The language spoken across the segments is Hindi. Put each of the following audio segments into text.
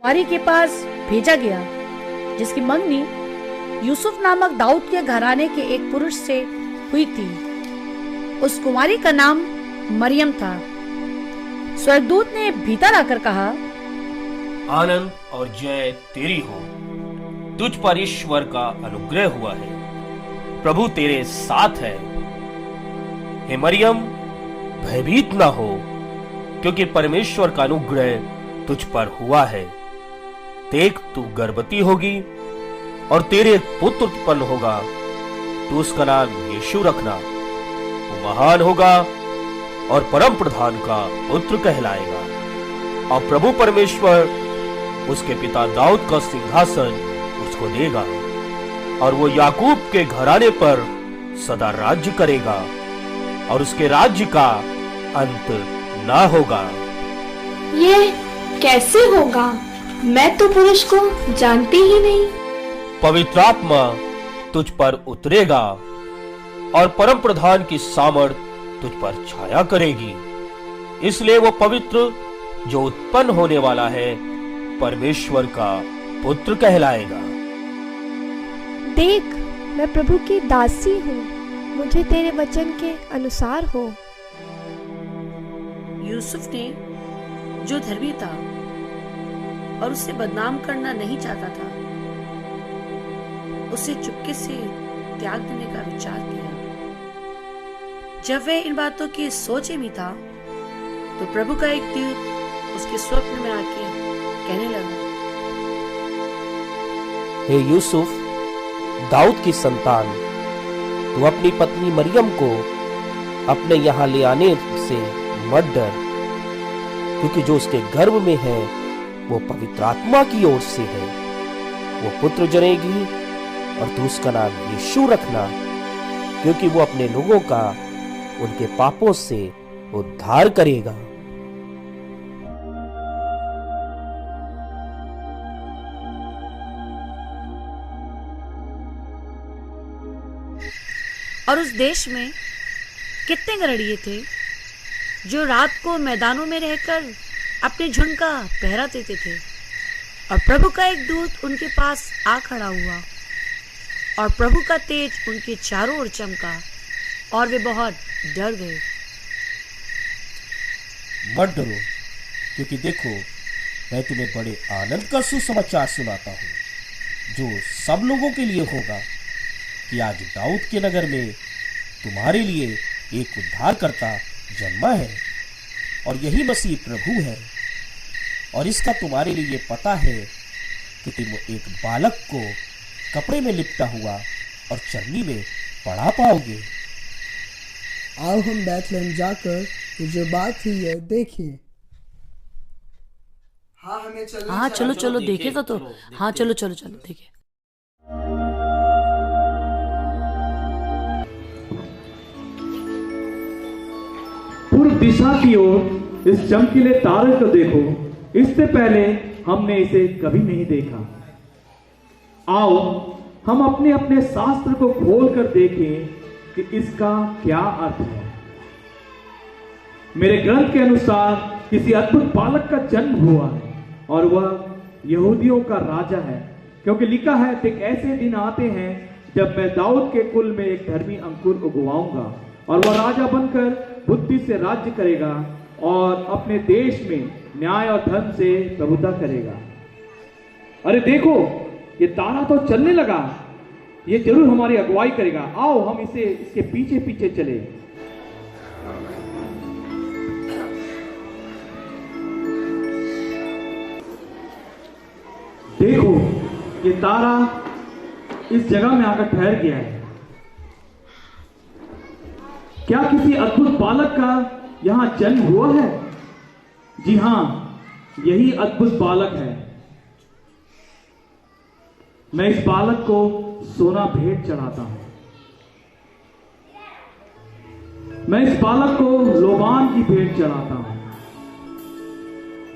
कुंवारी के पास भेजा गया जिसकी मंगनी यूसुफ नामक दाऊद के घराने के एक पुरुष से हुई थी। उस कुंवारी का नाम मरियम था। स्वर्गदूत ने भीतर आकर कहा, आनंद और जय तेरी हो, तुझ पर ईश्वर का अनुग्रह हुआ है, प्रभु तेरे साथ है। हे मरियम, भयभीत ना हो, क्योंकि परमेश्वर का अनुग्रह तुझ पर हुआ है। देख, तू गर्भवती होगी और तेरे एक पुत्र उत्पन्न होगा, तू उसका नाम यीशु रखना। वो महान होगा और परम प्रधान का पुत्र कहलाएगा, और प्रभु परमेश्वर उसके पिता दाऊद का सिंहासन उसको देगा, और वो याकूब के घराने पर सदा राज्य करेगा, और उसके राज्य का अंत ना होगा। ये कैसे होगा? मैं तो पुरुष को जानती ही नहीं। पवित्र आत्मा तुझ पर उतरेगा और परम प्रधान की सामर्थ तुझ पर छाया करेगी, इसलिए वो पवित्र जो उत्पन्न होने वाला है परमेश्वर का पुत्र कहलाएगा। देख, मैं प्रभु की दासी हूँ, मुझे तेरे वचन के अनुसार हो। यूसुफ ने, जो धर्मी था और उसे बदनाम करना नहीं चाहता था, उसे चुपके से त्याग देने का विचार किया। जब वह इन बातों की सोचे में था तो प्रभु का एक दूत उसके स्वप्न में आके कहने लगा, हे यूसुफ, दाऊद की संतान, तू अपनी पत्नी मरियम को अपने यहाँ ले आने से मत डर, क्योंकि जो उसके गर्भ में है वो पवित्र आत्मा की ओर से है। वो पुत्र जनेगी और तू उसका नाम यीशु रखना, क्योंकि वो अपने लोगों का उनके पापों से उद्धार करेगा। और उस देश में कितने गड़रिये थे जो रात को मैदानों में रहकर अपने झुंड का पहरा देते थे, और प्रभु का एक दूत उनके पास आ खड़ा हुआ, और प्रभु का तेज उनके चारों ओर चमका, और वे बहुत डर गए। मत डरो, क्योंकि देखो, मैं तुम्हें बड़े आनंद का सुसमाचार सुनाता हूँ, जो सब लोगों के लिए होगा, कि आज दाऊद के नगर में तुम्हारे लिए एक उद्धारकर्ता जन्मा है, और यही मसीह प्रभु है। और इसका तुम्हारे लिए पता है कि तुम एक बालक को कपड़े में लिपटा हुआ और चरनी में पड़ा पाओगे। आओ हम बैतलहम जाकर ये जो बात हुई है देखें। हाँ, चलो चलो देखे तो हाँ, चलो चलो चलो देखे। पूर्व दिशा की ओर इस चमकीले तारे को देखो, इससे पहले हमने इसे कभी नहीं देखा। आओ हम अपने अपने शास्त्र को खोल कर देखें कि इसका क्या अर्थ है। मेरे ग्रंथ के अनुसार किसी अद्भुत बालक का जन्म हुआ है, और वह यहूदियों का राजा है, क्योंकि लिखा है, एक ऐसे दिन आते हैं जब मैं दाऊद के कुल में एक धर्मी अंकुर उगवाऊंगा, और वह राजा बनकर बुद्धि से राज्य करेगा और अपने देश में न्याय और धर्म से प्रभुता करेगा। अरे देखो, ये तारा तो चलने लगा, ये जरूर हमारी अगुवाई करेगा। आओ हम इसके पीछे पीछे चले। देखो, ये तारा इस जगह में आकर ठहर गया है। क्या किसी अद्भुत बालक का यहां जन्म हुआ है? जी हां, यही अद्भुत बालक है। मैं इस बालक को सोना भेंट चढ़ाता हूं। मैं इस बालक को लोबान की भेंट चढ़ाता हूं।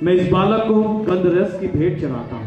मैं इस बालक को गंधरस की भेंट चढ़ाता हूं।